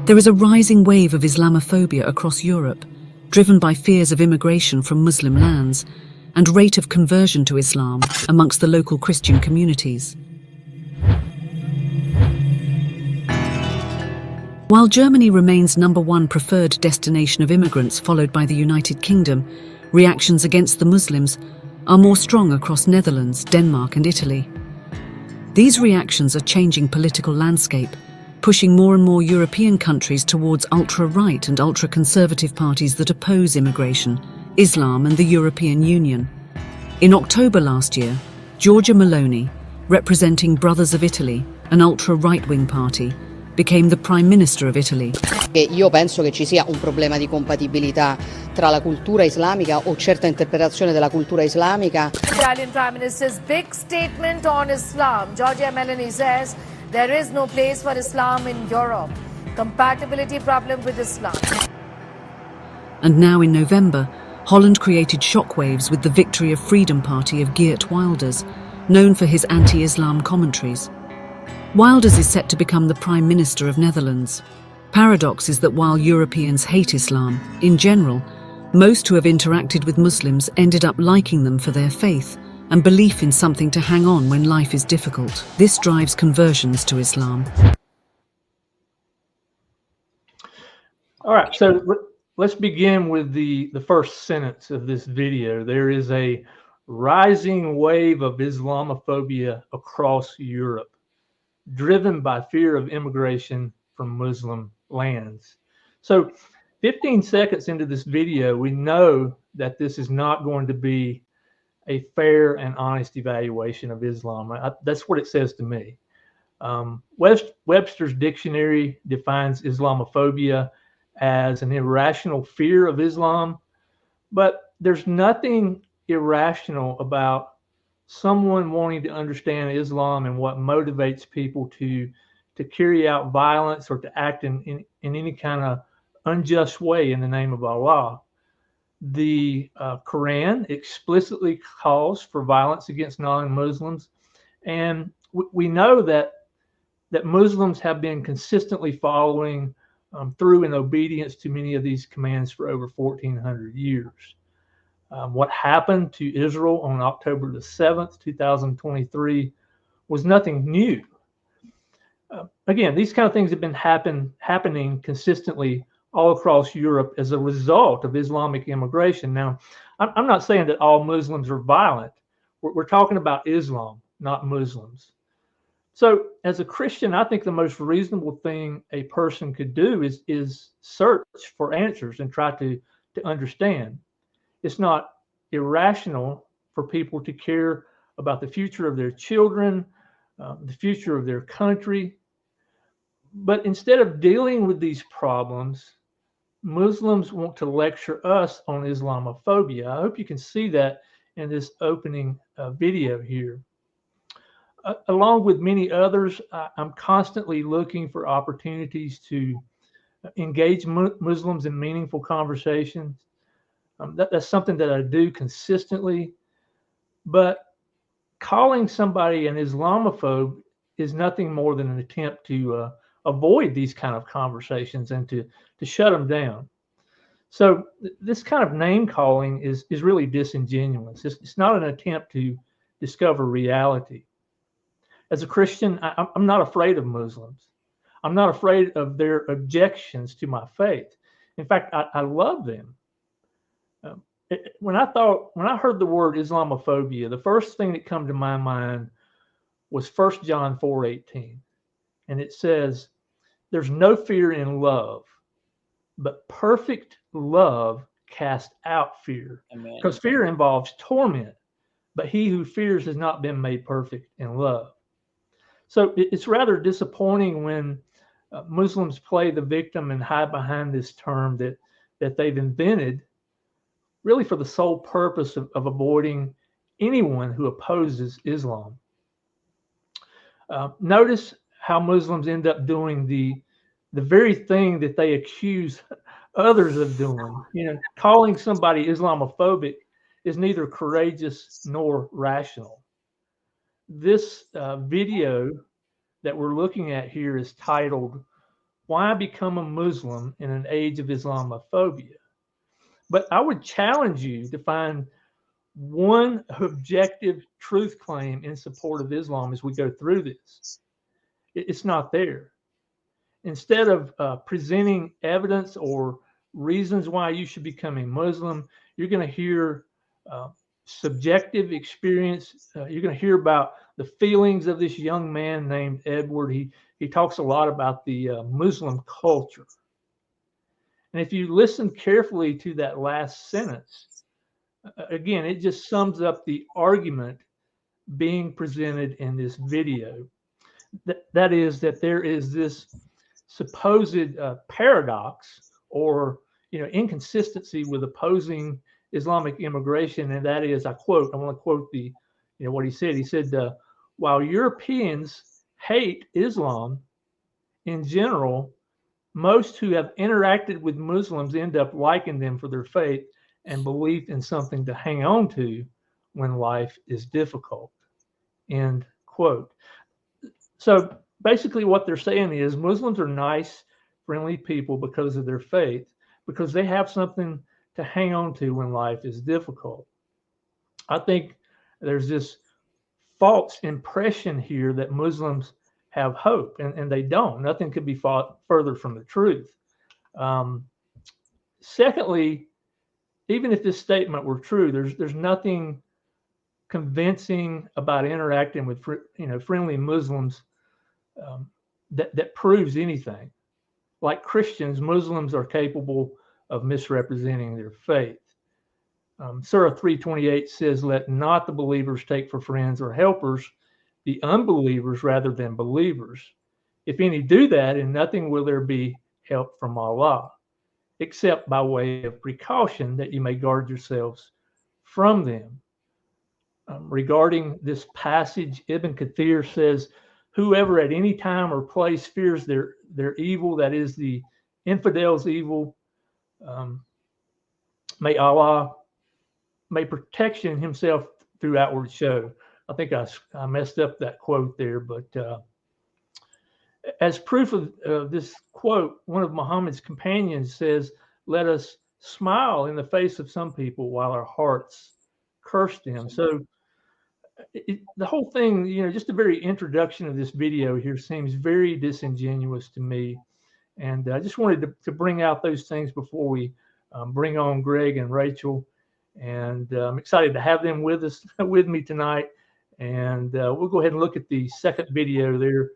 There is a rising wave of Islamophobia across Europe, driven by fears of immigration from Muslim lands and rate of conversion to Islam amongst the local Christian communities. While Germany remains #1 preferred destination of immigrants followed by the United Kingdom, reactions against the Muslims are more strong across Netherlands, Denmark and Italy. These reactions are changing political landscape, pushing more and more European countries towards ultra-right and ultra-conservative parties that oppose immigration, Islam and the European Union. In October last year, Giorgia Meloni, representing Brothers of Italy, an ultra-right-wing party, became the Prime Minister of Italy. Io penso che ci sia un problema di compatibilità tra la cultura islamica o certa interpretazione della cultura islamica. Italian Prime Minister's big statement on Islam. Giorgia Meloni says there is no place for Islam in Europe. Compatibility problem with Islam. And now in November, Holland created shockwaves with the Victory of Freedom Party of Geert Wilders, known for his anti-Islam commentaries. Wilders is set to become the Prime Minister of Netherlands. Paradox is that while Europeans hate Islam, in general, most who have interacted with Muslims ended up liking them for their faith and belief in something to hang on when life is difficult. This drives conversions to Islam. All right, so let's begin with the first sentence of this video. There is a rising wave of Islamophobia across Europe, driven by fear of immigration from Muslim lands. So 15 seconds into this video, we know that this is not going to be a fair and honest evaluation of Islam. That's what it says to me. Webster's dictionary defines Islamophobia as an irrational fear of Islam, but there's nothing irrational about someone wanting to understand Islam and what motivates people to carry out violence or to act in any kind of unjust way in the name of Allah. The Quran explicitly calls for violence against non-Muslims, and we know that Muslims have been consistently following through in obedience to many of these commands for over 1,400 years. What happened to Israel on October the 7th, 2023 was nothing new. Again, these kind of things have been happening consistently all across Europe as a result of Islamic immigration. Now, I'm not saying that all Muslims are violent. We're talking about Islam, not Muslims. So as a Christian, I think the most reasonable thing a person could do is search for answers and try to understand. It's not irrational for people to care about the future of their children, the future of their country. But instead of dealing with these problems, Muslims want to lecture us on Islamophobia. I hope you can see that in this opening video here. Along with many others, I'm constantly looking for opportunities to engage Muslims in meaningful conversations. That's something that I do consistently, but calling somebody an Islamophobe is nothing more than an attempt to avoid these kind of conversations and to shut them down. So this kind of name calling is really disingenuous. It's not an attempt to discover reality. As a Christian, I'm not afraid of Muslims. I'm not afraid of their objections to my faith. In fact, I love them. When I heard the word Islamophobia, the first thing that came to my mind was 1 John 4:18. And it says, there's no fear in love, but perfect love casts out fear. Amen. Because fear involves torment, but he who fears has not been made perfect in love. So it's rather disappointing when Muslims play the victim and hide behind this term that they've invented, really for the sole purpose of avoiding anyone who opposes Islam. Notice how Muslims end up doing the very thing that they accuse others of doing. Calling somebody Islamophobic is neither courageous nor rational. This video that we're looking at here is titled, Why Become a Muslim in an Age of Islamophobia? But I would challenge you to find one objective truth claim in support of Islam as we go through this. It's not there. Instead of presenting evidence or reasons why you should become a Muslim, you're going to hear subjective experience. You're going to hear about the feelings of this young man named Edward. He talks a lot about the Muslim culture. And if you listen carefully to that last sentence, again, it just sums up the argument being presented in this video. That is that there is this supposed paradox or inconsistency with opposing Islamic immigration, and that is, I want to quote what he said. He said, while Europeans hate Islam in general, most who have interacted with Muslims end up liking them for their faith and belief in something to hang on to when life is difficult. End quote. So basically what they're saying is Muslims are nice, friendly people because of their faith, because they have something to hang on to when life is difficult. I think there's this false impression here that Muslims have hope, and they don't. Nothing could be further from the truth. Secondly, even if this statement were true, there's nothing convincing about interacting with friendly Muslims that proves anything. Like Christians, Muslims are capable of misrepresenting their faith. Surah 3:28 says, "Let not the believers take for friends or helpers the unbelievers rather than believers. If any do that, in nothing will there be help from Allah, except by way of precaution that you may guard yourselves from them." Regarding this passage, Ibn Kathir says, "Whoever at any time or place fears their evil, that is the infidel's evil, may protection himself through outward show." I think I messed up that quote there, but as proof of this quote, one of Muhammad's companions says, "Let us smile in the face of some people while our hearts curse them." So the whole thing, just the very introduction of this video here seems very disingenuous to me. And I just wanted to bring out those things before we bring on Greg and Rachel. And I'm excited to have them with me tonight. And we'll go ahead and look at the second video there.